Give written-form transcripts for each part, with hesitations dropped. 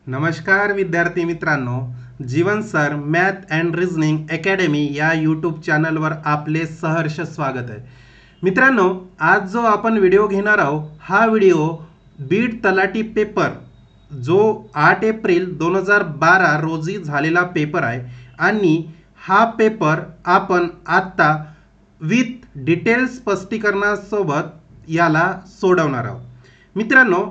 नमस्कार विद्यार्थी मित्रांनो, Jeevan sir math and reasoning academy या यूट्यूब चॅनलवर आपले सहर्ष स्वागत आहे. मित्रांनो, आज जो आपण व्हिडिओ घेणार आहोत हा व्हिडिओ बीड तलाठी पेपर जो 8 एप्रिल 2012 रोजी झालेला पेपर आहे आणि हा पेपर आपण आत्ता विथ डिटेल स्पष्टीकरणासोबत याला सोडवणार आहोत. मित्रांनो,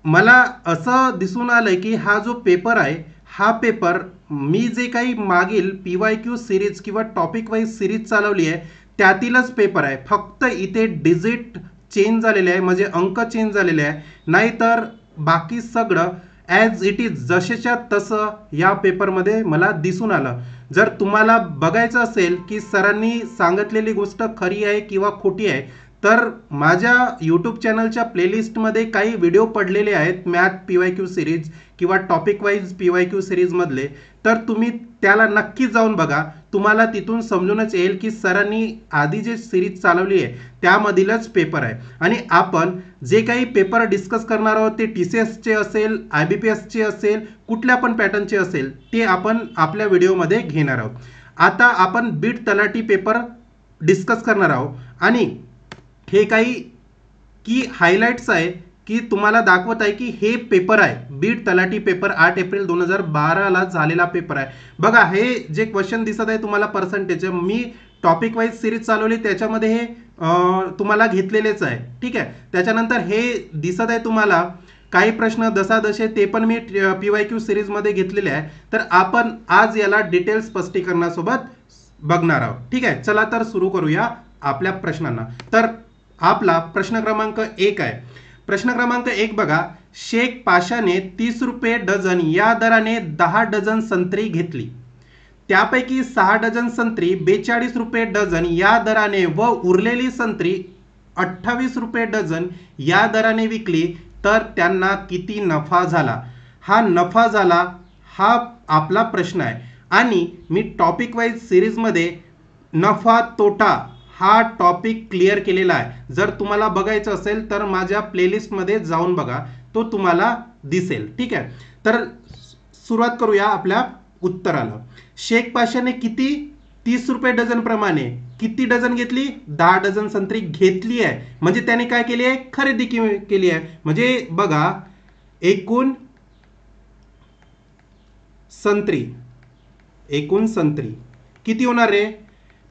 मला असं दिसून आलंय की हा जो पेपर आहे हा पेपर मी जे काही मागील PYQ सिरीज किंवा टॉपिक वाईज सिरीज चालवली आहे त्यातीलच पेपर आहे. फक्त इथे डिजिट चेंज झालेले आहे, म्हणजे अंक चेंज झालेले आहे, नाहीतर बाकी सगळं ॲज इट इज जसेच्या तसं या पेपरमध्ये मला दिसून आलं. जर तुम्हाला बघायचं असेल की सरांनी सांगितलेली गोष्ट खरी आहे किंवा खोटी आहे तर माझ्या यूट्यूब चॅनलच्या प्लेलिस्टमध्ये काही व्हिडिओ पडलेले आहेत मॅथ PYQ सिरीज किंवा टॉपिक वाईज PYQ सिरीजमधले, तर तुम्ही त्याला नक्की जाऊन बघा. तुम्हाला तिथून समजूनच येईल की सरांनी आधी जे सिरीज चालवली आहे त्यामधीलच पेपर आहे. आणि आपण जे काही पेपर डिस्कस करणार आहोत ते TCSचे असेल, IBPSचे असेल, कुठल्या पण पॅटर्नचे असेल ते आपण आपल्या व्हिडिओमध्ये घेणार आहोत. आता आपण बीड तलाठी पेपर डिस्कस करणार आहोत आणि हे काही की हायलाइट्स आहे की तुम्हाला दाखवत आहे की हे पेपर आहे बीड तलाठी पेपर 8 एप्रिल 2012 ला झालेला पेपर आहे. बघा, हे जे क्वेश्चन दिसत आहे तुम्हाला पर्सेंटेज, मी टॉपिक वाईज सिरीज चालवली त्याच्यामध्ये हे तुम्हाला घेतलेलेच आहे. ठीक आहे. त्याच्यानंतर हे दिसत आहे तुम्हाला काही प्रश्न दसादशे ते पण मी PYQ सिरीजमध्ये घेतलेले आहे. तर आपण आज याला डिटेल स्पष्टीकरणासोबत बघणार आहोत. ठीक आहे. चला तर सुरू करूया आपल्या प्रश्नांना. तर आपला प्रश्न क्रमांक 1 आहे. प्रश्न क्रमांक 1 बघा, शेख पाशाने 30 रुपये डझन या दराने 10 डझन संत्री घेतली. त्यापैकी 6 डझन संत्री 42 रुपये डझन या दराने व उरलेली संत्री 28 रुपये डझन या दराने विकली तर त्यांना किती नफा झाला. हा नफा झाला हा आपला प्रश्न आहे आणि मी टॉपिक वाईज सिरीजमध्ये नफा तोटा हा टॉपिक क्लिअर केलेला आहे. जर तुम्हाला बघायचं असेल तर माझ्या प्लेलिस्टमध्ये जाऊन बघा, तो तुम्हाला दिसेल. ठीक आहे. तर सुरुवात करूया आपल्या उत्तराला. शेख पाशाने किती 30 रुपये डझन प्रमाणे किती डझन घेतली, 10 डझन संत्री घेतली आहे. म्हणजे त्याने काय केली आहे, खरेदी केली आहे. म्हणजे बघा, एकूण संत्री किती होणार रे,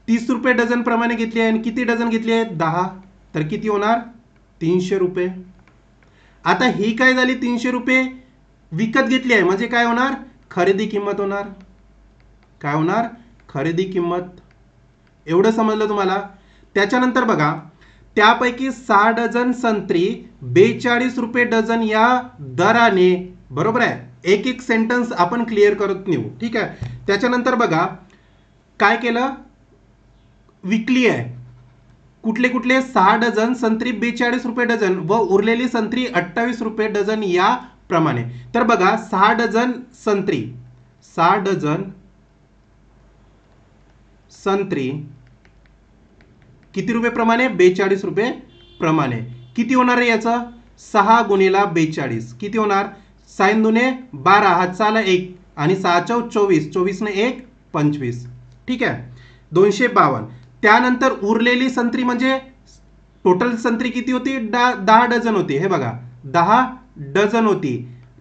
30 रुपये डझन प्रमाणे घेतली आहे आणि किती डझन घेतली आहे, 10, तर किती होणार 300 रुपये. आता ही काय झाली, 300 रुपये विकत घेतली आहे म्हणजे काय होणार, खरेदी किंमत होणार. काय होणार, खरेदी किंमत. एवढं समजलं तुम्हाला. त्याच्यानंतर बघा, त्यापैकी 6 डझन संत्री 42 रुपये डझन या दराने, बरोबर आहे. एक एक सेंटेन्स आपण क्लिअर करत नेऊ. ठीक आहे. त्याच्यानंतर बघा काय केलं, विकली आहे. कुठले कुठले, 6 डझन संत्री 42 रुपये डझन व उरलेली संत्री 28 रुपये डझन या प्रमाणे. तर बघा, 6 डझन संत्री किती रुपये प्रमाणे, 42 रुपये प्रमाणे. किती होणार आहे याचं, 6 गुणिला 42 किती होणार, 6 दुने 12, हातचाला 1 आणि 6 चौक 24, 24 ने 1 25. ठीक आहे, 252. त्यानंतर उरलेली संत्री म्हणजे टोटल संत्री किती होती, 10 डझन होती. हे बघा, 10 डझन होती.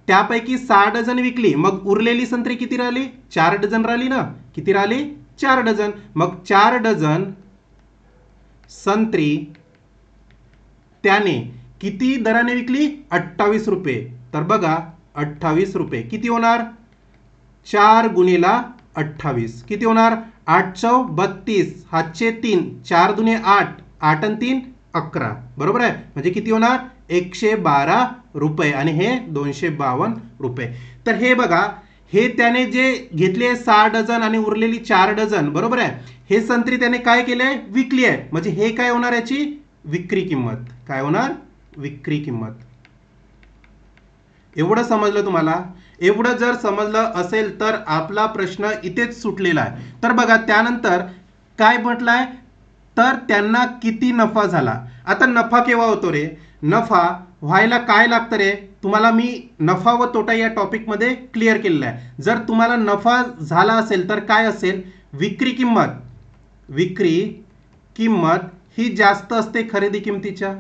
त्यापैकी 6 डझन विकली, मग उरलेली संत्री किती राहिली, 4 डझन राहिली ना. किती राहिली, 4 डझन. मग 4 डझन संत्री त्याने किती दराने विकली, 28 रुपये. तर बघा, 28 रुपये किती होणार, 4 गुणिला 28 किती होणार, 8 चौक 32, हातचे 3, 4 दुने 8, 8 आणि 3 11, बरोबर आहे. म्हणजे किती होणार, 112 रुपये आणि हे 252 रुपये. तर हे बघा, हे त्याने जे घेतले 6 डझन आणि उरलेली 4 डझन, बरोबर आहे. हे संत्री त्याने काय केलंय, विकली आहे. म्हणजे हे काय होणार, याची विक्री किंमत. काय होणार, विक्री किंमत. एवढं समजलं तुम्हाला. एवढं जर समजलं असेल तर आपला प्रश्न इथेच सुटलेला आहे. तर बघा, त्यानंतर काय म्हटलंय, तर त्यांना किती नफा झाला. आता नफा केव्हा होतो रे, नफा व्हायला काय लागतं रे, तुम्हाला मी नफा व तोटा या टॉपिकमध्ये क्लिअर केलेला आहे. जर तुम्हाला नफा झाला असेल तर काय असेल, विक्री किंमत ही जास्त असते खरेदी किमतीच्या,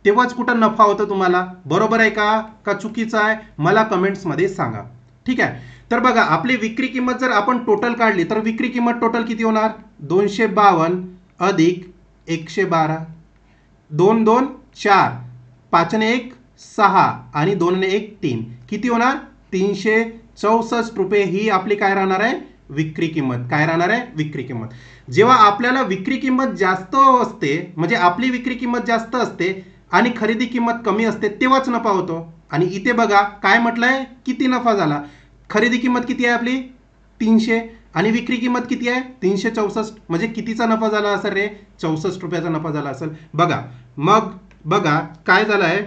तेव्हाच कुठं नफा होतो तुम्हाला. बरोबर आहे का चुकीचं आहे, मला कमेंट्समध्ये सांगा. ठीक आहे. तर बघा, आपली विक्री किंमत जर आपण टोटल काढली तर विक्री किंमत टोटल किती होणार, 252 अधिक 112, 2 2 4, 5 ने 1 6 आणि 2 ने 1 3, किती होणार 364 रुपये. ही आपली काय राहणार आहे, विक्री किंमत. काय राहणार आहे, विक्री किंमत. जेव्हा आपल्याला विक्री किंमत जास्त असते, म्हणजे आपली विक्री किंमत जास्त असते आणि खरेदी किंमत कमी असते, तेव्हाच नफा होतो. आणि इथे बघा काय म्हटलंय, किती नफा झाला. खरेदी किंमत किती आहे आपली 300 आणि विक्री किंमत किती आहे 364, म्हणजे कितीचा नफा झाला असेल रे, 64 रुपयाचा नफा झाला असेल. बघा मग बघा काय झालं आहे,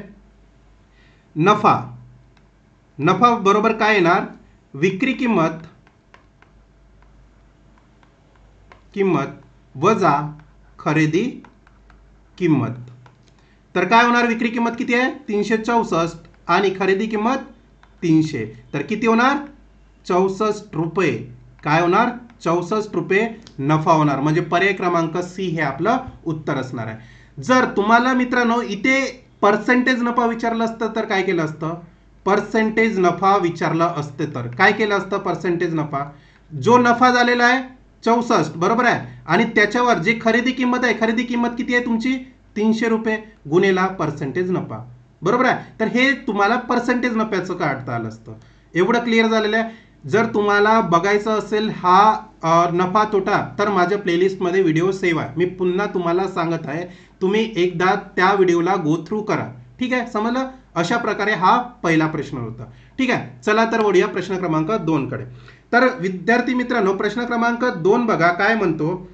नफा बरोबर काय येणार, विक्री किंमत वजा खरेदी किंमत. तर काय होणार, विक्री किंमत किती आहे 364 आणि खरेदी किंमत 300, तर किती होणार 64 रुपये. काय होणार, 64 रुपये नफा होणार. म्हणजे पर्याय क्रमांक सी हे आपलं उत्तर असणार आहे. जर तुम्हाला मित्रांनो इथे पर्सेंटेज नफा विचारलं असतं तर काय केलं असतं, पर्सेंटेज नफा विचारलं असतं तर काय केलं असतं, पर्सेंटेज नफा, जो नफा झालेला आहे 64 बरोबर आहे, आणि त्याच्यावर जे खरेदी किंमत आहे, खरेदी किंमत किती आहे तुमची 300 रुपये, गुणेला पर्सेंटेज नफा. बरोबर आहे. तर हे तुम्हाला पर्सेंटेज नफ्याचं काढता आलं असतं. एवढं क्लिअर झालेलं आहे. जर तुम्हाला बघायचं असेल हा नफा तोटा, तर माझ्या प्लेलिस्टमध्ये व्हिडिओ सेव्ह आहे. मी पुन्हा तुम्हाला सांगत आहे, तुम्ही एकदा त्या व्हिडिओला गो थ्रू करा. ठीक आहे, समजलं. अशा प्रकारे हा पहिला प्रश्न होता. ठीक आहे, चला तर वळूया प्रश्न क्रमांक 2 कडे. तर विद्यार्थी मित्रांनो, प्रश्न क्रमांक 2 बघा काय म्हणतो,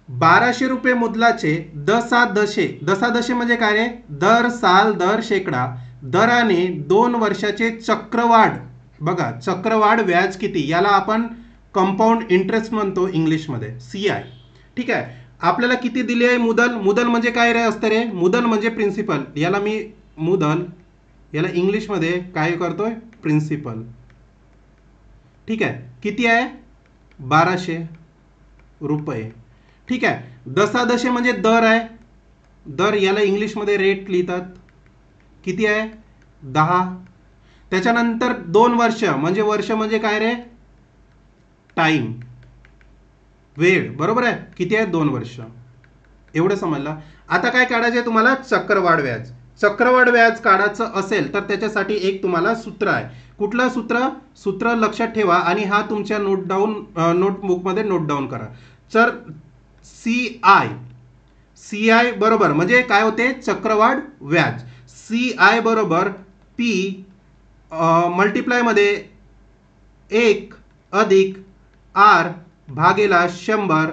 1200 रुपये मुदलाचे दशादशे म्हणजे काय रे, दर साल दर शेकडा दराने 2 वर्षाचे चक्रवाढ. बघा चक्रवाढ व्याज किती, याला आपण कंपाऊंड इंटरेस्ट म्हणतो इंग्लिशमध्ये, CI. ठीक आहे, आपल्याला किती दिली आहे मुदल म्हणजे काय रे असतं रे, मुदल म्हणजे प्रिन्सिपल. याला मी मुदल, याला इंग्लिशमध्ये काय करतोय, प्रिन्सिपल. ठीक आहे, किती आहे 1200 रुपये. ठीक आहे, दशादशे म्हणजे दर आहे, दर याला इंग्लिशमध्ये रेट लिहितात. किती आहे 10. त्याच्यानंतर 2 वर्ष म्हणजे काय रे, टाइम, वेळ. बरोबर आहे, किती आहे 2 वर्ष. एवढं समजलं. आता काय काढायचं आहे तुम्हाला, चक्रवाढ व्याज. चक्रवाढ व्याज काढायचं असेल तर त्याच्यासाठी एक तुम्हाला सूत्र आहे. कुठलं सूत्र लक्षात ठेवा आणि हा तुमच्या नोटबुकमध्ये नोट डाऊन करा. तर CI बरोबर म्हणजे काय होते, चक्रवाढ व्याज. CI बरोबर P मल्टिप्लाय मध्ये 1 अधिक R भागेला 100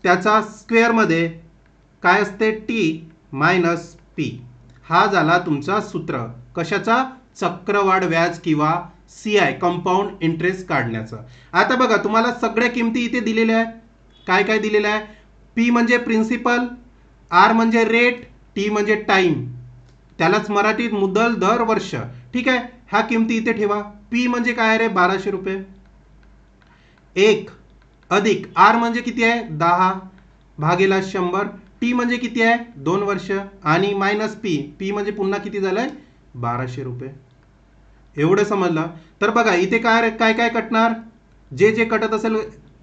त्याचा स्क्वेअर मध्ये काय असते, T मायनस P. हा झाला तुमचा सूत्र कशाचा, चक्रवाढ व्याज किंवा CI कंपाऊंड इंटरेस्ट काढण्याचं. आता बघा तुम्हाला सगळ्या किमती इथे दिलेल्या आहेत. काय काय दिलेलं आहे, P म्हणजे प्रिन्सिपल, R म्हणजे रेट, T म्हणजे टाइम, त्यालाच मराठीत मुदल दर वर्ष. ठीक आहे, ह्या किमती इथे ठेवा. P म्हणजे काय रे 1200 रुपये, 1 अधिक R म्हणजे किती आहे 10 भागेला 100, T म्हणजे किती आहे 2 वर्ष, आणि मायनस P म्हणजे पुन्हा किती झालंय 1200 रुपये. एवढं समजलं. तर बघा इथे काय काय कटणार, जे कटत असेल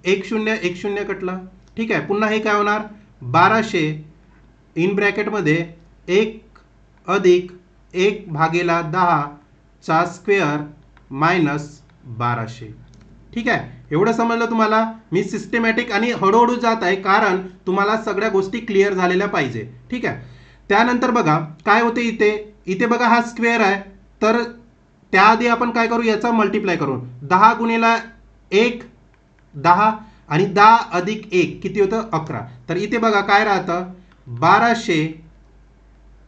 10 कटला. ठीक आहे, पुन्हा हे काय होणार 1200 इन ब्रॅकेटमध्ये 1 अधिक 1 भागेला 10 चा स्क्वेअर मायनस 1200. ठीक आहे, एवढं समजलं तुम्हाला. मी सिस्टमॅटिक आणि हळूहळू जात आहे कारण तुम्हाला सगळ्या गोष्टी क्लिअर झालेल्या पाहिजे. ठीक आहे, त्यानंतर बघा काय होते इथे बघा हा स्क्वेअर आहे, तर त्याआधी आपण काय करू, याचा मल्टिप्लाय करू. 10 गुणिला 1 10 आणि 10 अधिक 1 किती होतं 11. तर इथे बघा काय राहतं 1200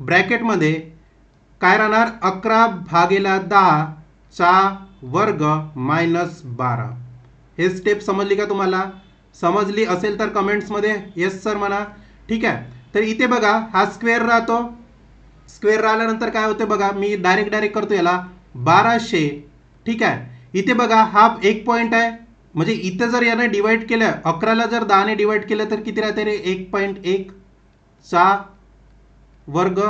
ब्रॅकेटमध्ये काय राहणार 11 भागेला 10 चा वर्ग मायनस 12. हे स्टेप समजली का तुम्हाला, समजली असेल तर कमेंट्समध्ये येस सर म्हणा. ठीक आहे, तर इथे बघा हा स्क्वेअर राहतो, स्क्वेअर राहिल्यानंतर काय होते बघा, मी डायरेक्ट करतो याला 1200. ठीक आहे, इथे बघा हा एक पॉईंट आहे, म्हणजे इथे जर याने डिवाइड केलं 11ला जर 10ने डिवाइड केलं तर किती राहते रे, 1.1 चा वर्ग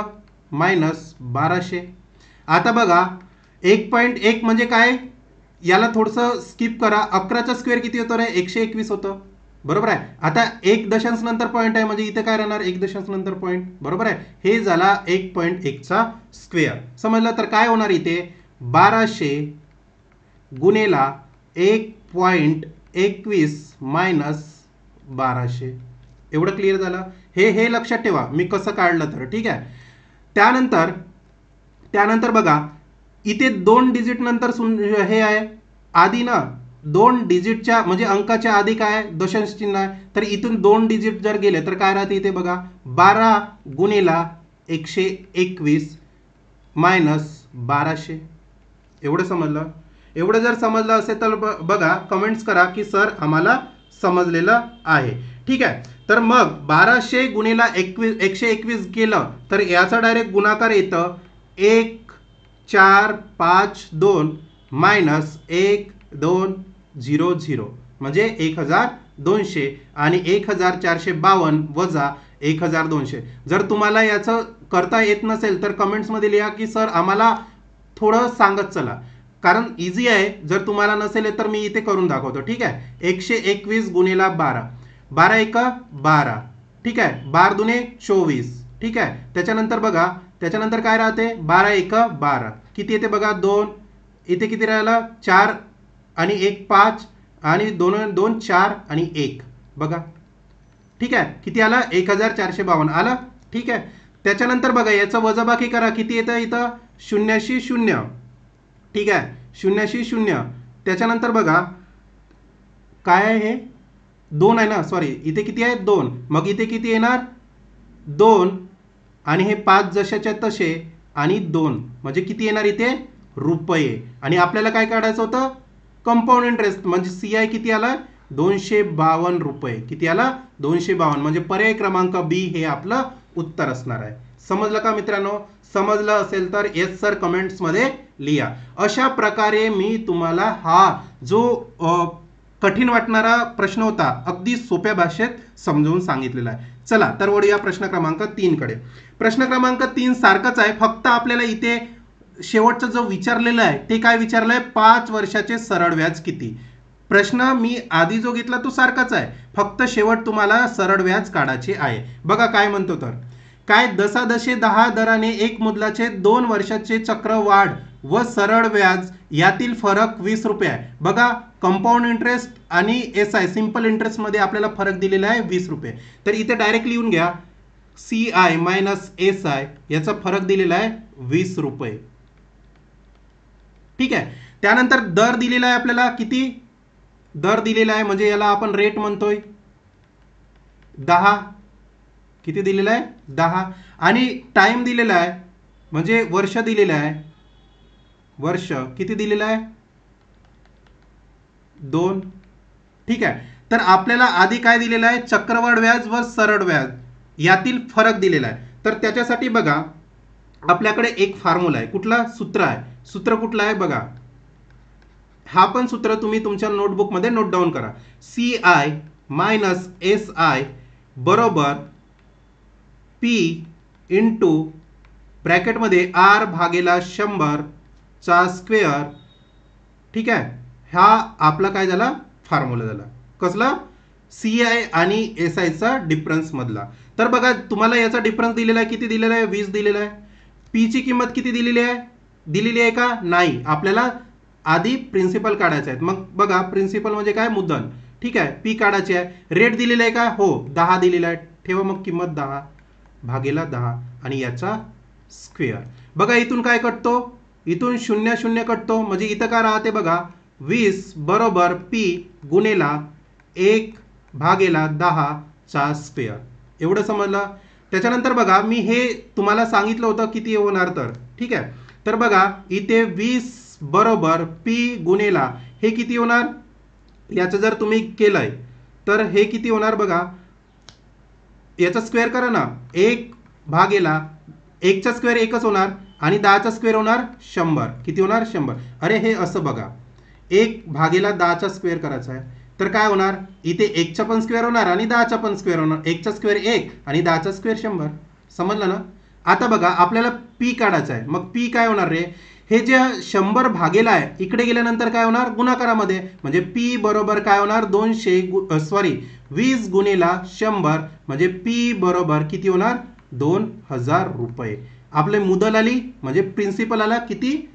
मायनस 1200. आता बघा 1.1 म्हणजे काय, याला थोडंसं स्किप करा, 11चा स्क्वेअर किती होतो रे, 121 होतं, बरोबर आहे. आता एक दशांश नंतर पॉईंट आहे, म्हणजे इथे काय राहणार, एक दशांश नंतर पॉईंट, बरोबर आहे. हे झाला 1.1 चा स्क्वेअर. समजलं, तर काय होणार इथे 1200 गुणेला 1.21 मायनस 1200. एवढं क्लिअर झालं. हे लक्षात ठेवा मी कसं काढलं तर. ठीक आहे, त्यानंतर बघा इथे 2 डिजिट नंतर हे आहे आधी ना, 2 डिजिटच्या म्हणजे अंकाच्या आधी काय आहे, दशांश चिन्ह आहे, तर इथून 2 डिजिट जर गेले तर काय राहते इथे बघा, 12 गुणेला 121 मायनस 1200. एवढं समजलं. एवढं जर समजलं असेल तर बघा कमेंट्स करा की सर आम्हाला समजलेलं आहे. ठीक आहे, तर मग 1200 गुणेला 121 केलं तर याचा डायरेक्ट गुणाकार येतं 1452 मायनस 1200 म्हणजे 1200 आणि 1452 वजा 1200. जर तुम्हाला याचं करता येत नसेल तर कमेंट्समध्ये लिहा की सर आम्हाला थोडं सांगत चला, कारण इझी आहे. जर तुम्हाला नसेल तर मी इथे करून दाखवतो. ठीक आहे, 121 गुणेला 12, 12 एका 12. ठीक आहे, 12 दुने 24. ठीक आहे, त्याच्यानंतर बघा त्याच्यानंतर काय राहते, 12 एका 12, किती येते बघा 2, इथे किती राहिला 4 आणि 1 5 आणि 2 4 आणि 1 बघा. ठीक आहे, किती आला 1452 आला. ठीक आहे, त्याच्यानंतर बघा याचं वजाबाकी करा, किती येतं इथं 0 ठीक आहे, 0 त्याच्यानंतर बघा काय आहे, हे 2 आहे ना, सॉरी इथे किती आहे 2, मग इथे किती येणार 2 आणि हे 5 जशाच्या तसे आणि 2 म्हणजे किती येणार इथे रुपये. आणि आपल्याला काय काढायचं होतं, कंपाऊंड इंटरेस्ट, म्हणजे CI किती आला 252 रुपये. किती आला 252, म्हणजे पर्याय क्रमांक बी हे आपलं उत्तर असणार आहे. समजलं का मित्रांनो? समजलं असेल तर येस सर कमेंट्समध्ये लिहा. अशा प्रकारे मी तुम्हाला हा जो कठीण वाटणारा प्रश्न होता अगदी सोप्या भाषेत समजावून सांगितलेला आहे. चला तर वळूया प्रश्न क्रमांक 3 कडे. प्रश्न क्रमांक 3 सारखंच आहे, फक्त आपल्याला इथे शेवटचं जो विचारलेलं आहे ते काय विचारलंय, 5 वर्षाचे सरळ व्याज किती. प्रश्न मी आधी जो घेतला तो सारखाच आहे, फक्त शेवट तुम्हाला सरळ व्याज काढायचे आहे. बघा काय म्हणतो तर, काय दशादशे 10 दराने एक मुद्दलाचे 2 वर्षाचे चक्रवाढ व सरळ व्याज यातील फरक 20 रुपये आहे. बघा कंपाऊंड इंटरेस्ट आणि SI सिंपल इंटरेस्ट मध्ये आपल्याला फरक दिलेला आहे 20 रुपये. तर इथे डायरेक्ट लिहून घ्या, CI मायनस SI याचा फरक दिलेला आहे 20 रुपये. ठीक आहे, त्यानंतर दर दिलेला आहे आपल्याला, किती दर दिलेला आहे म्हणजे याला आपण रेट म्हणतोय 10. किती दिलेला आहे 10. आणि टाइम दिलेला आहे म्हणजे वर्ष दिलेलं आहे, वर्ष किती दिलेलं आहे 2. ठीक आहे, तर आपल्याला आधी काय दिलेलं आहे, चक्रवाढ व्याज व सरळ व्याज यातील फरक दिलेला आहे. तर त्याच्यासाठी बघा आपल्याकडे एक फॉर्म्युला आहे, कुठला सूत्र आहे, सूत्र कुठला आहे बघा, हा पण सूत्र तुम्ही तुमच्या नोटबुक मध्ये नोट डाऊन करा. CI मायनस SI बरोबर P इंटू ब्रॅकेटमध्ये R भागेला 100 चा स्क्वेअर. ठीक आहे, हा आपला काय झाला फॉर्म्युला झाला, कसला CI आणि SI चा डिफरन्स मधला. तर बघा तुम्हाला याचा डिफरन्स दिलेला आहे, किती दिलेला आहे 20 दिलेला आहे. P ची किंमत किती दिलेली आहे का नाही, आपल्याला आधी प्रिन्सिपल काढायचे आहेत. मग बघा प्रिन्सिपल म्हणजे काय मुद्दल. ठीक आहे, P काढायची आहे. रेट दिलेला आहे का, हो 10 दिलेला आहे, ठेवा मग किंमत 10 भागेला 10 आणि याचा स्क्वेअर. बघा इथून काय कटतो, इथून 0 कटतो, म्हणजे इथं काय राहते बघा 20 बरोबर P गुणेला 1 भागेला 10 चा स्क्वेअर. एवढं समजलं. त्याच्यानंतर बघा मी हे तुम्हाला सांगितलं होतं किती होणार तर. ठीक आहे, तर बघा इथे 20 बरोबर P गुणेला हे किती होणार, याचं जर तुम्ही केलंय तर हे किती होणार बघा, याचा स्क्वेअर करा ना, 1 भागेला एकचा स्क्वेअर एकच होणार आणि 10चा स्क्वेअर होणार 100. किती होणार 100. अरे हे असं बघा, 1 भागेला 10चा स्क्वेअर करायचा आहे तर काय होणार, इथे 1चा पण स्क्वेअर होणार आणि 10चा पण स्क्वेअर होणार. 1चा स्क्वेअर 1 आणि 10चा स्क्वेअर 100. समजलं ना. आता बघा आपल्याला पी काढायचा आहे. मग पी काय होणार रे, हे जे 100 भागेला आहे इकडे गेल्यानंतर काय होणार गुणाकारामध्ये, म्हणजे पी बरोबर काय होणार 20 गुणिला 100 म्हणजे पी बरोबर किती होणार 2000 रुपये. आपले मुदल आली म्हणजे प्रिन्सिपल आला किती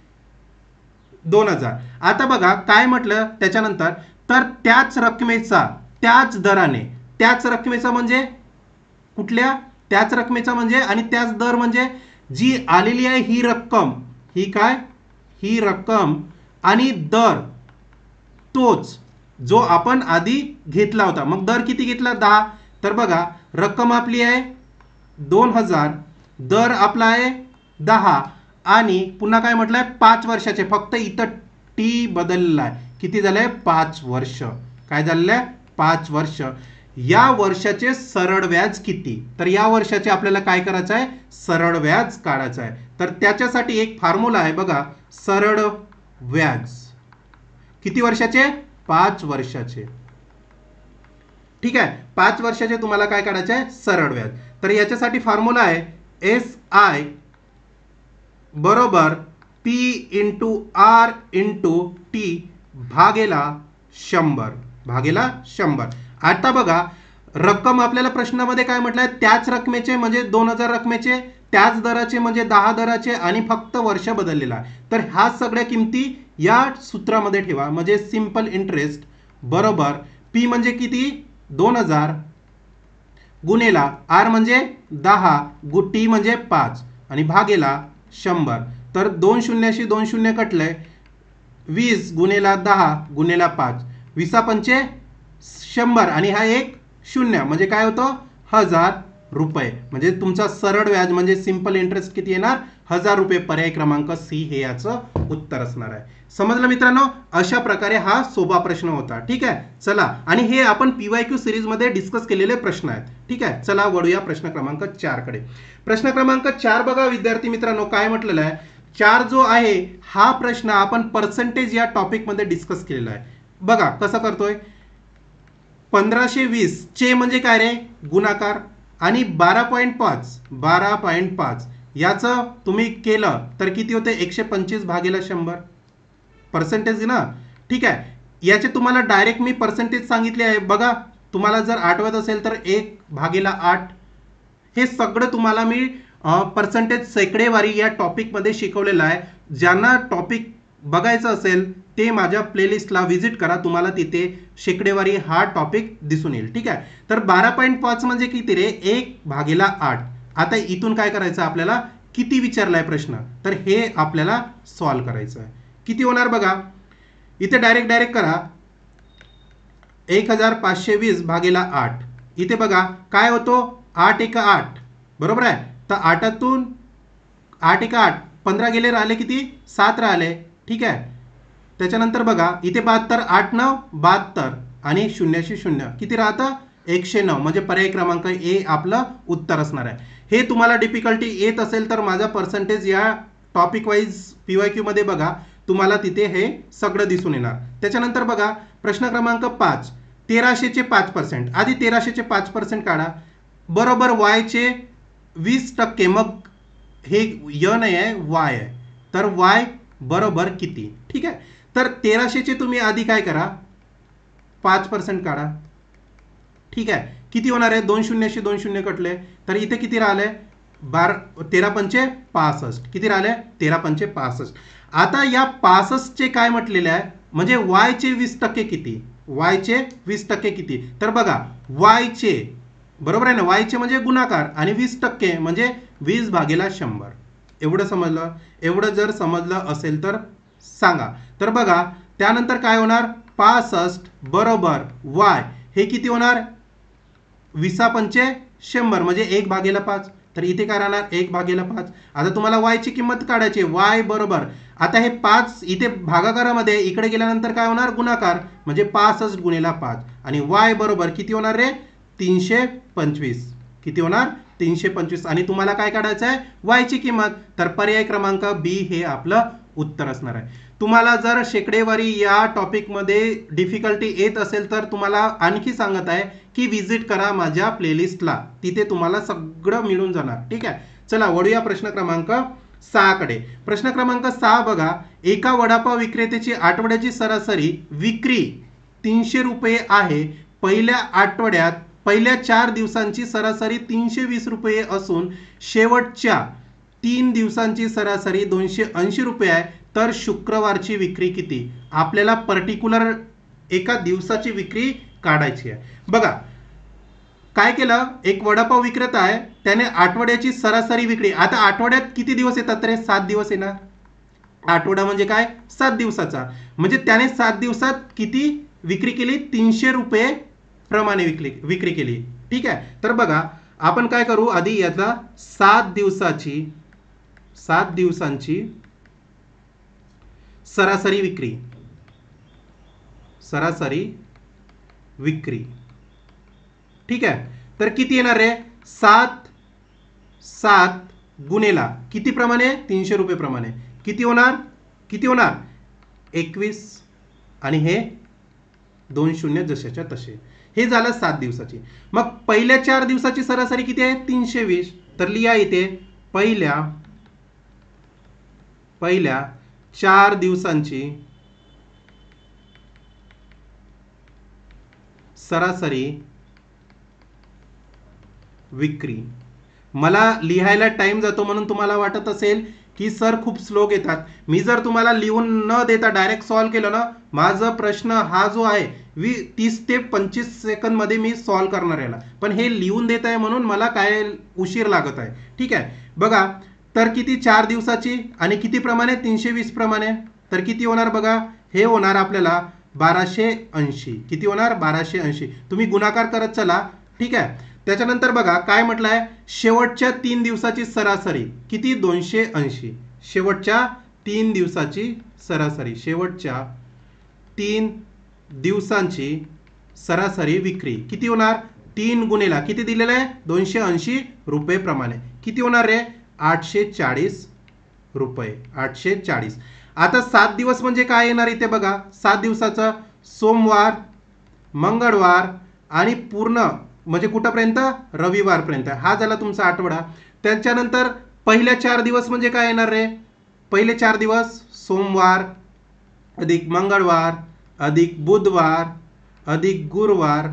2000. आता बघा काय म्हटलं त्याच्यानंतर, तर त्याच रकमेचा त्याच दराने, त्याच रकमेचा म्हणजे कुठल्या, त्याच रकमेचा म्हणजे आणि त्याच दर म्हणजे जी आलेली आहे ही रक्कम, ही काय ही रक्कम आणि दर तोच जो आपण आधी घेतला होता. मग दर किती घेतला 10. तर बघा रक्कम आपली आहे 2000, दर आपला आहे 10 आणि पुन्हा काय म्हटलंय 5 वर्षाचे. फक्त इथं टी बदलला आहे. किती झालंय 5 वर्ष. काय झालेलं आहे 5 वर्ष. या वर्षाचे सरळ व्याज किती, तर या वर्षाचे आपल्याला काय करायचं आहे सरळ व्याज काढायचं आहे. तर त्याच्यासाठी एक फॉर्म्युला आहे बघा, सरळ व्याज किती वर्षाचे 5 वर्षाचे. ठीक आहे 5 वर्षाचे तुम्हाला काय काढायचं आहे सरळ व्याज. तर याच्यासाठी फॉर्म्युला आहे SI बरोबर P into R into T भागेला 100 भागेला 100. आता बघा रक्कम आपल्याला प्रश्नामध्ये काय म्हटलंय, त्याच रकमेचे म्हणजे 2000 रकमेचे, त्याच दराचे म्हणजे 10 दराचे आणि फक्त वर्ष बदललेला आहे. तर ह्या सगळ्या किमती या सूत्रामध्ये ठेवा. म्हणजे सिंपल इंटरेस्ट बरोबर पी म्हणजे किती 2000 गुणेला आर म्हणजे 10 टी म्हणजे 5 आणि भागेला 100. तर 2 शून्याशी 2 शून्य कटलंय, 20 गुणेला 10 गुणेला 5, 20 पंचे 100 आणि हा एक शून्य म्हणजे काय होतं 1000 रुपये. म्हणजे तुमचा सरळ व्याज म्हणजे सिंपल इंटरेस्ट किती येणार 1000 रुपये. पर्याय क्रमांक सी हे याचं उत्तर असणार आहे. समजलं मित्रांनो. अशा प्रकारे हा सोपा प्रश्न होता. ठीक आहे चला, आणि हे आपण PYQ सिरीज मध्ये डिस्कस केलेले प्रश्न आहेत. ठीक आहे चला वळूया प्रश्न क्रमांक 4 कडे. प्रश्न क्रमांक 4 बघा विद्यार्थी मित्रांनो काय म्हटलेलं आहे. 4 जो आहे हा प्रश्न आपण पर्सेंटेज या टॉपिक मध्ये डिस्कस केलेला आहे. बघा कसं करतोय, 1520 चे म्हणजे काय रे गुणाकार आणि 12.5 याचं तुम्ही केलं तर किती होते 125 भागेला 100 पर्सेंटेज ना. ठीक आहे याचे तुम्हाला डायरेक्ट मी पर्सेंटेज सांगितले आहे. बघा तुम्हाला जर आठवत असेल तर 1/8 हे सगळं तुम्हाला मी पर्सेंटेज शेकडेवारी या टॉपिकमध्ये शिकवलेलं आहे. ज्यांना टॉपिक बघायचं असेल ते माझ्या प्लेलिस्टला व्हिजिट करा, तुम्हाला तिथे शेकडेवारी हा टॉपिक दिसून येईल. ठीक आहे तर 12.5 म्हणजे किती रे 1/8. आता इथून काय करायचं आपल्याला, किती विचारलाय प्रश्न तर हे आपल्याला सॉल्व्ह करायचं आहे. किती होणार बघा इथे डायरेक्ट करा 1520 भागेला 8. इथे बघा काय होतो 8 1 8 बरोबर आहे. तर 8तून 8 1 8 15 गेले राहिले किती 7 राहिले. ठीक आहे त्याच्यानंतर बघा इथे 72 8 9 72 आणि 0 किती राहतं 109. म्हणजे पर्याय क्रमांक ए आपलं उत्तर असणार आहे. हे तुम्हाला डिफिकल्टी येत असेल तर माझा पर्सेंटेज या टॉपिक वाईज PYQ मध्ये बघा, तुम्हाला तिथे हे सगळं दिसून येणार. त्याच्यानंतर बघा प्रश्न क्रमांक 5 1300चे 5%. आधी 1300चे 5% काढा बरोबर वायचे 20%. मग हे य नाही आहे वाय आहे तर वाय बरोबर किती. ठीक आहे तर 1300चे तुम्ही आधी काय करा 5% काढा. ठीक आहे किती होणार आहे 2 शून्याशी 2 शून्य कटले तर इथे किती राहिले 13 पंचे 65. किती राहिले 13 पंचे 65. आता या 65चे काय म्हटलेले आहे म्हणजे वायचे 20% किती, वायचे 20% किती. तर बघा वायचे बरोबर आहे ना, वायचे म्हणजे गुणाकार आणि 20% म्हणजे 20 भागेला 100. एवढं समजलं. एवढं जर समजलं असेल तर सांगा. तर बघा त्यानंतर काय होणार 65 बरोबर वाय हे किती होणार 20 पंचे 100 म्हणजे 1/5. तर इथे काय राहणार 1/5. आता तुम्हाला वायची किंमत काढायची वाय बरोबर, आता हे 5 इथे भागाकारामध्ये इकडे गेल्यानंतर काय होणार गुणाकार म्हणजे 65 गुणिला 5 आणि वाय बरोबर किती होणार रे 325. किती होणार 325 आणि तुम्हाला काय काढायचं आहे y ची किंमत. तर पर्याय क्रमांक बी हे आपलं उत्तर असणार आहे. तुम्हाला जर शेकडेवारी या टॉपिकमध्ये डिफिकल्टी येत असेल तर तुम्हाला आणखी सांगत आहे की विजिट करा माझ्या प्लेलिस्टला, तिथे तुम्हाला सगळं मिळून जाणार. ठीक आहे, चला वळूया प्रश्न क्रमांक 6 कडे. प्रश्न क्रमांक 6 बघा, एका वडापाव विक्रेत्याची आठवड्याची सरासरी विक्री 300 रुपये आहे. पहिल्या आठवड्यात पहिल्या 4 दिवसांची सरासरी 320 रुपये असून शेवटच्या 3 दिवसांची सरासरी 280 रुपये आहे. तर शुक्रवारची विक्री किती? आपल्याला पर्टिक्युलर एका दिवसाची विक्री काढायची आहे. बघा काय केलं, एक वडापाव विक्रेता आहे, त्याने आठवड्याची सरासरी विक्री, आता आठवड्यात किती दिवस येतात रे? 7 दिवस येणार. आठवडा म्हणजे काय? 7 दिवसाचा. म्हणजे त्याने 7 दिवसात किती विक्री केली? 300 रुपये प्रमाणे विक्री केली. ठीक आहे, तर बघा आपण काय करू, आधी याचा 7 दिवसांची सरासरी विक्री. ठीक आहे, तर किती येणार रे? 7 गुणेला किती प्रमाणे? 300 रुपये प्रमाणे. किती होणार? 21 आणि हे 2 शून्य जशाच्या तसे. हे झालं 7 दिवसाची. मग पहिल्या 4 दिवसाची सरासरी किती आहे? 320. तर लिहा इथे पहिल्या 4 दिवसांची सरासरी विक्री. मला लिहायला टाइम जातो म्हणून तुम्हाला वाटत असेल की सर खूप स्लो घेतात. मी जर तुम्हाला लिहून न देता डायरेक्ट सॉल्व्ह केलं ना, माझा प्रश्न हा जो आहे 30 ते 25 सेकंद मध्ये मी सॉल्व्ह करणार याला, पण हे लिहून देत आहे म्हणून मला काय उशीर लागत आहे. ठीक आहे, बघा तर किती 4 दिवसाची आणि किती प्रमाणे? 320 प्रमाणे. तर किती होणार बघा, हे होणार आपल्याला 1280. किती होणार? 1280. तुम्ही गुणाकार करत चला. ठीक आहे, त्याच्यानंतर बघा काय म्हटलं आहे, शेवटच्या 3 दिवसाची सरासरी किती? 280. शेवटच्या 3 दिवसाची सरासरी, शेवटच्या 3 दिवसांची सरासरी विक्री किती होणार? 3 गुणेला किती दिलेलं आहे? 280 रुपये प्रमाणे. किती होणार रे? 840 रुपये. 840. आता 7 दिवस म्हणजे काय येणार इथे बघा, 7 दिवसाचं सोमवार, मंगळवार आणि पूर्ण म्हणजे कुठपर्यंत? रविवारपर्यंत. हा झाला तुमचा आठवडा. त्याच्यानंतर पहिल्या 4 दिवस म्हणजे काय येणार रे? पहिले 4 दिवस सोमवार अधिक मंगळवार अधिक बुधवार अधिक गुरुवार.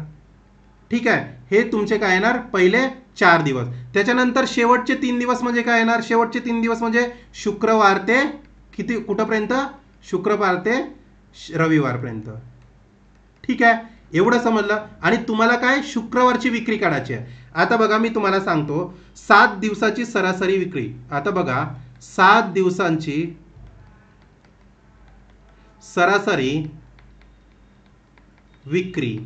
ठीक आहे, हे तुमचे काय येणार? पहिले 4 दिवस. त्याच्यानंतर शेवटचे 3 दिवस म्हणजे काय येणार? शेवटचे 3 दिवस म्हणजे शुक्रवार ते किती कुठपर्यंत? शुक्रवार ते रविवारपर्यंत. ठीक आहे, एवढं समजलं. आणि तुम्हाला काय शुक्रवारची विक्री काढायची आहे. आता बघा मी तुम्हाला सांगतो 7 दिवसाची सरासरी विक्री. आता बघा 7 दिवसांची सरासरी विक्री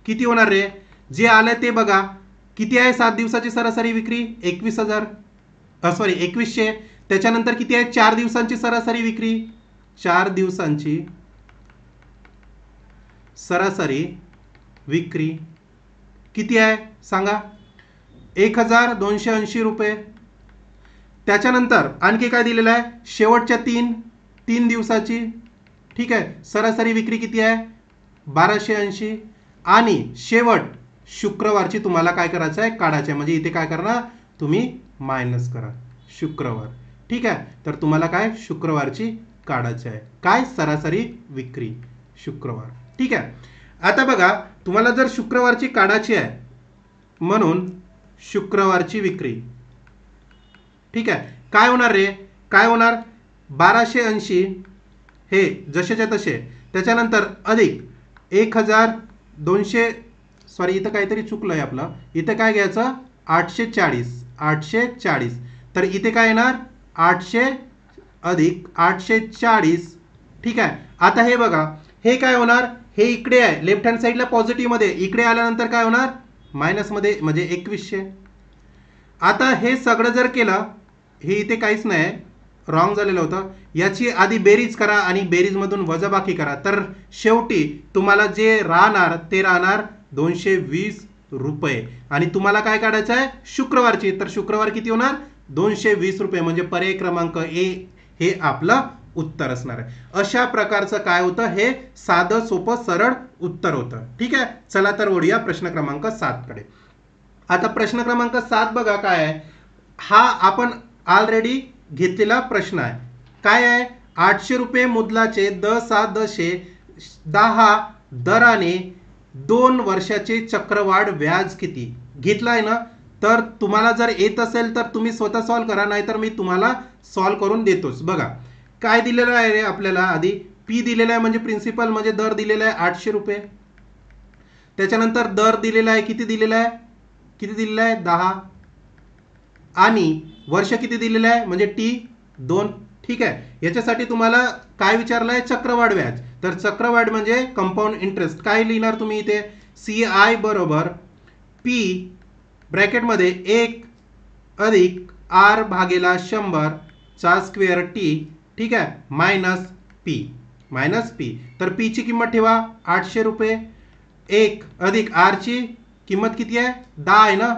किती होणार रे? जे आलं ते बघा किती आहे. 7 दिवसाची सरासरी विक्री 2100. त्याच्यानंतर किती आहे? 4 दिवसांची सरासरी विक्री. 4 दिवसांची सरासरी विक्री किती आहे सांगा? 1280 रुपये. त्याच्यानंतर आणखी काय दिलेलं आहे? शेवटच्या 3 दिवसाची. ठीक आहे, सरासरी विक्री किती आहे? 1280. आणि शेवट शुक्रवारची तुम्हाला काय करायचं आहे? काढायचं आहे. म्हणजे इथे काय करणार तुम्ही? मायनस करा शुक्रवार. ठीक आहे, तर तुम्हाला काय शुक्रवारची काढायची आहे. काय? सरासरी विक्री शुक्रवार. ठीक आहे, आता बघा तुम्हाला जर शुक्रवारची काढायची आहे म्हणून शुक्रवारची विक्री. ठीक आहे, काय होणार रे? काय होणार? 1280 हे जसेच्या तसे. त्याच्यानंतर अधिक 1200, सॉरी इथं काहीतरी चुकलं आहे आपलं. इथं काय घ्यायचं? 840. तर इथे काय येणार? 800 अधिक 840. ठीक आहे, आता हे बघा हे काय होणार? हे इकडे आहे लेफ्ट हँड साईडला पॉझिटिव्ह मध्ये, इकडे आल्यानंतर काय होणार? मायनस मध्ये, म्हणजे 2100. आता हे सगळं जर केलं, हे इथे काहीच नाही रॉंग झालेलं होतं, याची आधी बेरीज करा आणि बेरीजमधून वजाबाकी करा. तर शेवटी तुम्हाला जे राहणार ते राहणार 220 रुपये. आणि तुम्हाला काय काढायचं आहे शुक्रवारची, तर शुक्रवार किती होणार 220 रुपये. म्हणजे पर्याय क्रमांक ए हे आपलं उत्तर असणार आहे. अशा प्रकारचं काय होतं हे साधं सोपं सरळ उत्तर होतं. ठीक आहे, चला तर वळूया प्रश्न क्रमांक 7 कडे. आता प्रश्न क्रमांक 7 बघा काय आहे. हा आपण ऑलरेडी घेतलेला प्रश्न आहे. काय आहे 800 रुपये मुदलाचे 10 दराने 2 वर्षाचे चक्रवाढ व्याज किती घेतला आहे ना. तर तुम्हाला जर येत असेल तर तुम्ही स्वतः सॉल्व करा, नाहीतर मी तुम्हाला सॉल्व करून देतोच. बघा काय दिलेलं आहे रे आपल्याला. आधी पी दिलेला आहे म्हणजे प्रिन्सिपल म्हणजे दर दिलेला आहे 800 रुपये. त्याच्यानंतर दर दिलेला आहे किती दिलेला आहे 10 आणि वर्ष किती दिलेलं आहे म्हणजे टी 2. ठीक आहे, याच्यासाठी तुम्हाला काय विचारलं आहे चक्रवाढ व्याज. तर चक्रवाढ म्हणजे कंपाऊंड इंटरेस्ट. काय लिहिणार तुम्ही इथे सी आय बरोबर पी ब्रॅकेटमध्ये 1 अधिक आर भागेला 100 चा स्क्वेअर टी. ठीक आहे, मायनस पी. तर पी ची किंमत ठेवा 800 रुपये. 1 अधिक आर ची किंमत किती आहे 10 आहे ना.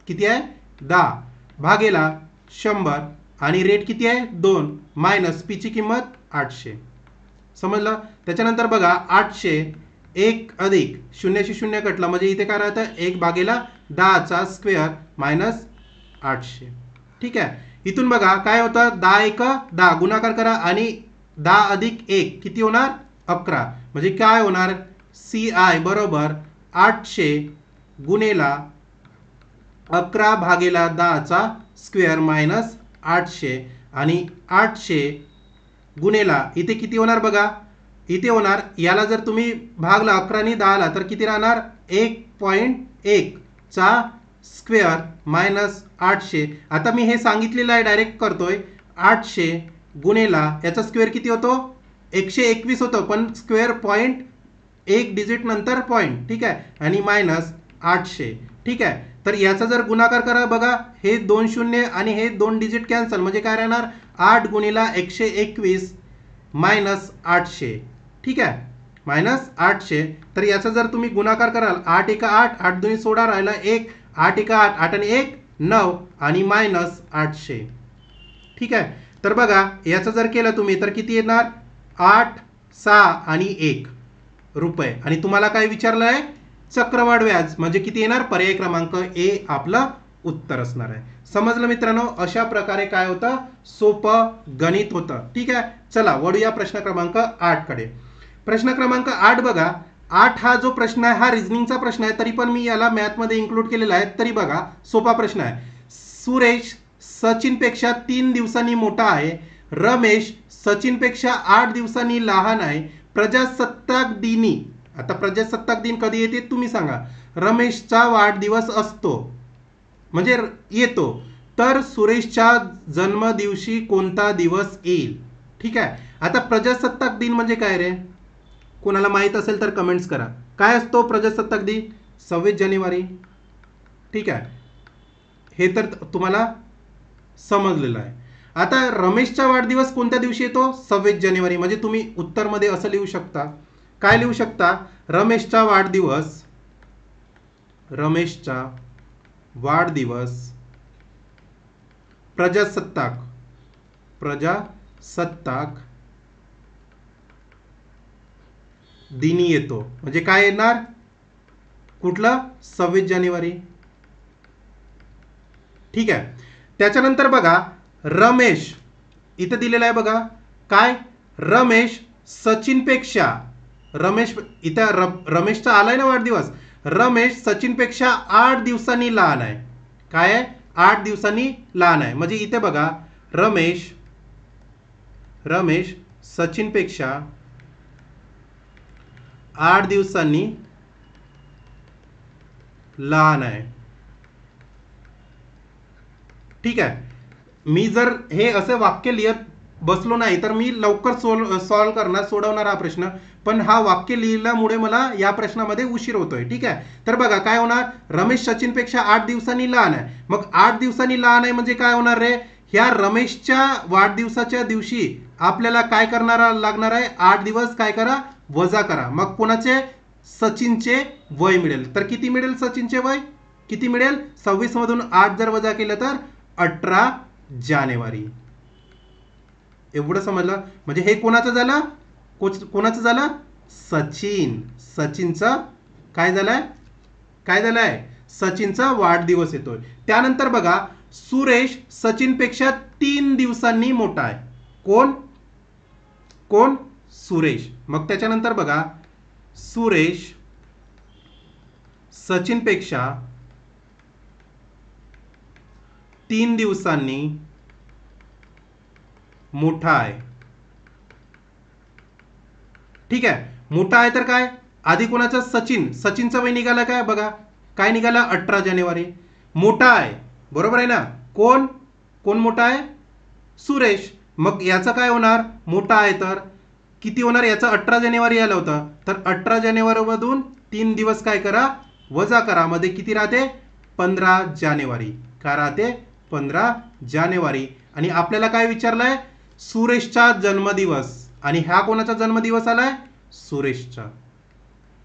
किती आहे 10 भागेला 100 आणि रेट किती आहे 2 मायनस पी ची किंमत 800. समजलं. त्याच्यानंतर बघा 800 1 अधिक 0 कटला म्हणजे इथे काय राहतं 1 भागेला 10 चा स्क्वेअर मायनस 800. ठीक आहे, इथून बघा काय होतं 10 1 10 गुणाकार करा आणि 10 अधिक 1 किती होणार 11. म्हणजे काय होणार सी आय बरोबर 800 गुणेला 11 भागेला 10 चा स्क्वेअर मायनस 800 आणि 800 गुणेला इथे किती होणार बघा. इथे होणार याला जर तुम्ही भागला 11 आणि 10 ला तर किती राहणार 1.1 चा स्क्वेअर मायनस 800. आता मी हे सांगितलेलं आहे डायरेक्ट करतोय. 800 गुणेला याचा स्क्वेअर किती होतो 121 होतो पण स्क्वेअर पॉईंट एक डिजिट नंतर पॉईंट. ठीक आहे, आणि मायनस 800. ठीक आहे, तर याचा जर गुणाकार करा बघा हे 2 शून्य आणि हे 2 डिजिट कॅन्सल म्हणजे काय राहणार 8 गुणिला 121 मायनस 800. ठीक आहे, मायनस 800. तर याचा जर तुम्ही गुणाकार कराल 8 1 8 8 2 16 राहिला 1 8 1 8 8 आणि 1 9 आणि मायनस 800. ठीक आहे, तर बघा याचं जर केलं तुम्ही तर किती येणार 8 6 आणि 1 रुपये. आणि तुम्हाला काय विचारलं आहे चक्रवाढ व्याज म्हणजे किती येणार पर्याय क्रमांक ए आपलं उत्तर असणार आहे. समजलं मित्रांनो. अशा प्रकारे काय होतं सोपं गणित होतं. ठीक आहे, चला वळूया प्रश्न क्रमांक 8 कडे. प्रश्न क्रमांक 8 बघा 8 हा जो प्रश्न आहे हा रिझनिंगचा प्रश्न आहे, तरी पण मी याला मॅथमध्ये इन्क्लूड केलेला आहे. तरी बघा सोपा प्रश्न आहे. सुरेश सचिनपेक्षा 3 दिवसांनी मोठा आहे. रमेश सचिनपेक्षा 8 दिवसांनी लहान आहे. प्रजासत्ताक दिनी, आता प्रजासत्ताक दिन कधी येते तुम्ही सांगा. रमेशचा वाढदिवस असतो म्हणजे येतो, तर सुरेशच्या जन्मदिवशी कोणता दिवस येईल. ठीक आहे, आता प्रजासत्ताक दिन म्हणजे काय रे कोणाला माहित असेल तर कमेंट्स करा. काय असतो प्रजासत्ताक दिन 26 जानेवारी. ठीक आहे, हे तर तुम्हाला समजलेलं आहे. आता रमेशचा वाढदिवस कोणत्या दिवशी येतो 26 जानेवारी. म्हणजे तुम्ही उत्तरमध्ये असं लिहू शकता. काय लिहू शकता रमेशचा वाढदिवस प्रजासत्ताक दिनी येतो. म्हणजे काय येणार कुठलं 26 जानेवारी. ठीक आहे, त्याच्यानंतर बघा रमेश इथे दिलेला आहे बघा काय रमेश सचिनपेक्षा इथं रमेशचा आलाय ना वाढदिवस. रमेश सचिनपेक्षा 8 दिवसांनी लहान आहे. काय आहे 8 दिवसांनी लहान आहे. म्हणजे इथे बघा रमेश सचिनपेक्षा 8 दिवसांनी लहान आहे. ठीक आहे, मी जर हे असे वाक्य लिहित बसलो नाही तर मी लवकर सोडवणार हा प्रश्न. पण हा वाक्य लिहिल्यामुळे मला या प्रश्नामध्ये उशीर होतोय. ठीक आहे, तर बघा काय होणार रमेश सचिनपेक्षा 8 दिवसांनी लहान आहे. मग 8 दिवसांनी लहान आहे म्हणजे काय होणार रे ह्या रमेशच्या वाढदिवसाच्या दिवशी आपल्याला काय करणार लागणार आहे 8 दिवस काय करा वजा करा. मग कोणाचे सचिनचे वय मिळेल. तर किती मिळेल सचिनचे वय? किती मिळेल? 26 मधून 8 जर वजा केलं तर 18 जानेवारी. एवढं समजलं? म्हणजे हे कोणाचं झालं? कोणाचं झालं? सचिनचं काय झालंय? काय झालंय? सचिनचा वाढदिवस येतोय. त्यानंतर बघा, सुरेश सचिनपेक्षा 3 दिवसांनी मोठा आहे. कोण? सुरेश. मग त्याच्यानंतर बघा, सुरेश सचिनपेक्षा 3 दिवसांनी मोठा आहे. ठीक आहे, मोठा आहे तर काय? आधी कोणाचा? सचिनचा वय निघाला काय? बघा काय निघाला? 18 जानेवारी. मोठा आहे, बरोबर आहे ना? कोण मोठा आहे? सुरेश. मग याचं काय होणार? मोठा आहे तर किती होणार? याचं 18 जानेवारी आलं होतं, तर 18 जानेवारीमधून 3 दिवस काय करा? वजा करा. मध्ये किती राहते? 15 जानेवारी. काय राहते? 15 जानेवारी. आणि आपल्याला काय विचारलंय? सुरेशचा जन्मदिवस. आणि हा कोणाचा जन्मदिवस आलाय? सुरेशचा.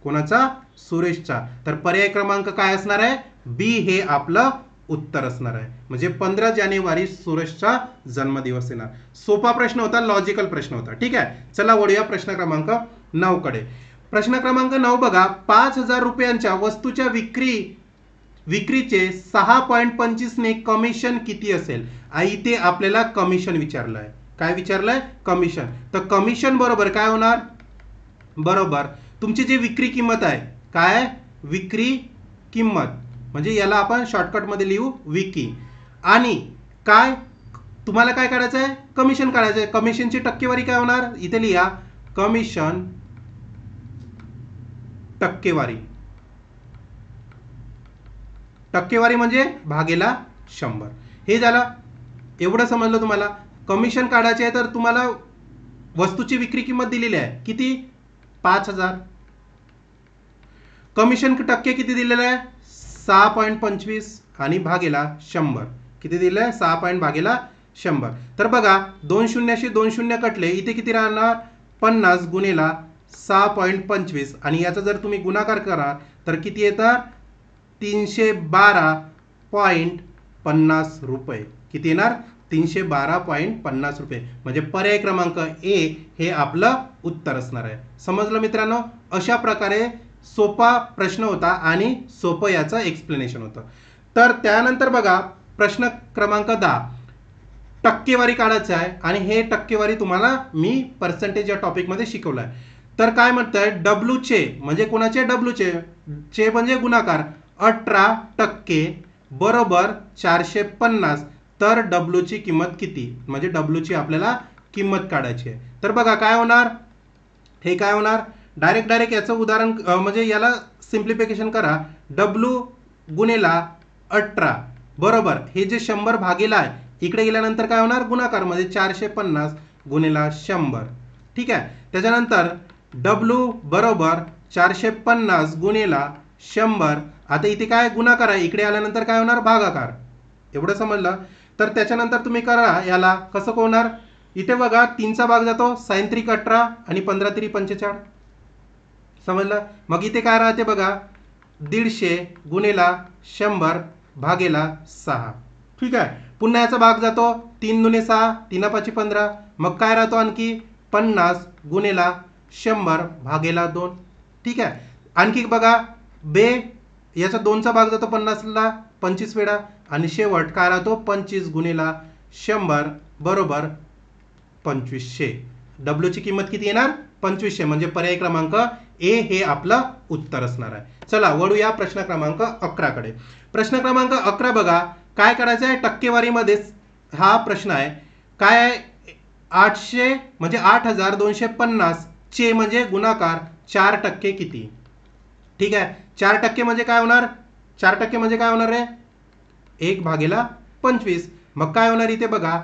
कोणाचा? सुरेशचा. तर पर्याय क्रमांक काय असणार आहे? बी हे आपलं उत्तर असणार आहे. म्हणजे 15 जानेवारी सुरेशचा जन्मदिवस येणार. सोपा प्रश्न होता, लॉजिकल प्रश्न होता. ठीक आहे, चला वळूया प्रश्न क्रमांक 9 कडे. प्रश्न क्रमांक 9 बघा, 5,000 रुपयांच्या वस्तूच्या विक्रीचे 6.25 ने कमिशन किती असेल? इथे आपल्याला कमिशन विचारलंय. काय विचारलंय? कमिशन. तर कमिशन बरोबर काय होणार? बरोबर तुमची जी विक्री किंमत आहे, काय? विक्री किंमत, म्हणजे याला आपण शॉर्टकट मध्ये लिहू विकी. आणि काय तुम्हाला काय काढायचं आहे? कमिशन काढायचं आहे. कमिशनची टक्केवारी काय होणार? इथे लिहा कमिशन टक्केवारी. टक्केवारी म्हणजे भागेला 100. हे झालं. एवढं समजलं तुम्हाला? कमिशन काढायचे आहे तर तुम्हाला वस्तूची विक्री किंमत दिलेली आहे किती? 5,000. कमिशन टक्के किती दिलेलं आहे? 6.25 आणि भागेला 100. किती दिलं आहे? 6 भागेला 100. तर बघा, 2 शून्याशी 2 शून्य कटले, इथे किती राहणार? 50 गुणेला 6.25. आणि याचा जर तुम्ही गुणाकार करा तर किती येतात? 312.50 रुपये. किती येणार? 312.50 रुपये. म्हणजे पर्याय क्रमांक ए हे आपलं उत्तर असणार आहे. समजलं मित्रांनो? अशा प्रकारे सोपा प्रश्न होता आणि सोपं याचं एक्सप्लेनेशन होतं. तर त्यानंतर बघा, प्रश्न क्रमांक 10, टक्केवारी काढायचं आहे. आणि हे टक्केवारी तुम्हाला मी पर्सेंटेज या टॉपिकमध्ये शिकवलं आहे. तर काय म्हणतंय? डब्ल्यूचे म्हणजे कोणाचे? डब्ल्यूचे म्हणजे गुणाकार 18% बरोबर 450. तर डब्ल्यूची किंमत किती? म्हणजे डब्ल्यूची आपल्याला किंमत काढायची आहे. तर बघा काय होणार? हे काय होणार? डायरेक्ट याचं उदाहरण म्हणजे याला सिम्प्लिफिकेशन करा. डब्ल्यू गुणेला 18 बरोबर हे जे 100 भागेला आहे, इकडे गेल्यानंतर काय होणार? गुणाकार मध्ये 450 गुणेला 100. ठीक आहे, त्याच्यानंतर डब्ल्यू बरोबर 450 गुणेला 100. आता इथे काय गुणाकार आहे, इकडे आल्यानंतर काय होणार? भागाकार. एवढं समजलं? तर त्याच्यानंतर तुम्ही करा याला कसं होणार? इथे बघा 3चा भाग जातो, 6 18 आणि 15 45. समजलं? मग इथे काय राहते बघा, 150 गुणेला 100 भागेला 6. ठीक आहे, पुन्हा याचा भाग जातो, 3 दुने 6 3 5 15. मग काय राहतो आणखी? 50 गुणेला 100 भागेला 2. ठीक आहे, आणखी बघा बे याचा 2चा भाग जातो 50ला 25 वेळा. आणि शेवट काय राहतो? 25 गुणेला 100 बरोबर 2500. डब्ल्यूची किंमत किती येणार? 2500. म्हणजे पर्याय क्रमांक ए हे आपलं उत्तर असणार आहे. चला वळूया प्रश्न क्रमांक 11 कडे. प्रश्न क्रमांक 11 बघा, काय करायचं आहे? टक्केवारीमध्ये हा प्रश्न आहे. काय आहे? 800 म्हणजे 8250 चे म्हणजे गुणाकार 4% किती? ठीक आहे, 4% म्हणजे काय होणार? 4% म्हणजे काय होणार आहे? 1 भागेला 25. मग काय होणार इथे बघा,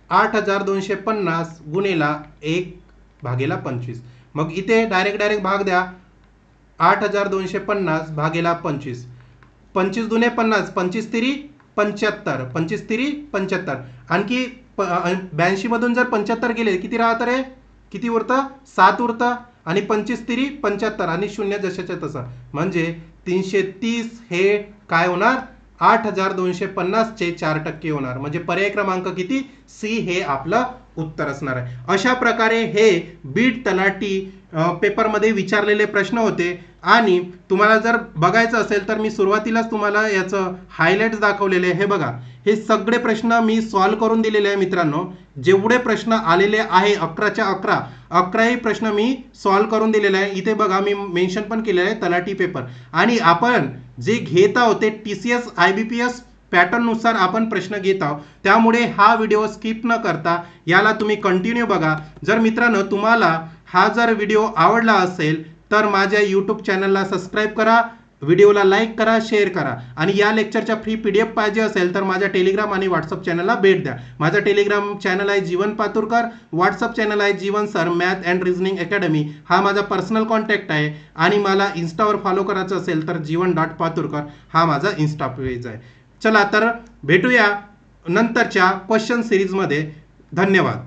8250 गुणेला 1 भागेला 25. मग इथे डायरेक्ट भाग द्या, 8250 भागेला 25. 25 दुने 50, 25 तिरी 75, 25 तिरी 75. आणखी 82 मधून जर 75 गेले किती राहतं रे? किती उरतं? 7 उरतं. आणि 25 तिरी 75 आणि शून्य जशाच्या तसा, म्हणजे 330 हे काय होणार 8,250 चे 4% होणार. म्हणजे पर्याय क्रमांक किती सी हे आपलं उत्तर असणार आहे. अशा प्रकारे हे बीड तलाठी पेपरमध्ये विचारलेले प्रश्न होते. आणि तुम्हाला जर बघायचं असेल तर मी सुरुवातीलाच तुम्हाला याचं हायलाइट्स दाखवलेले हे बघा. हे सगळे प्रश्न मी सॉल्व्ह करून दिलेले आहे मित्रांनो. जेवढे प्रश्न आलेले आहे 11च्या 11ही प्रश्न मी सॉल्व्ह करून दिलेले आहे. इथे बघा मी मेन्शन पण केलेलं आहे तलाठी पेपर. आणि आपण जे घेत आहोत ते TCS IBPS पॅटर्न नुसार आपण प्रश्न घेत आहोत. त्यामुळे हा व्हिडिओ स्किप न करता याला तुम्ही कंटिन्यू बघा. जर मित्रांनो तुम्हाला हा जर व्हिडिओ आवडला असेल तर माझ्या यूट्यूब चॅनलला सबस्क्राईब करा, व्हिडिओला लाईक करा, शेअर करा. आणि या लेक्चरच्या फ्री PDF पाहिजे असेल तर माझ्या टेलिग्राम आणि व्हॉट्सअप चॅनलला भेट द्या. माझा टेलिग्राम चॅनल आहे जीवन पातुरकर, व्हॉट्सअप चॅनल आहे Jeevan sir math and reasoning academy. हा माझा पर्सनल कॉन्टॅक्ट आहे. आणि मला इन्स्टावर फॉलो करायचं असेल तर जीवन.पातुरकर हा माझा इन्स्टा पेज आहे. चला तर भेटूया नंतरच्या क्वेश्चन सिरीजमध्ये. धन्यवाद.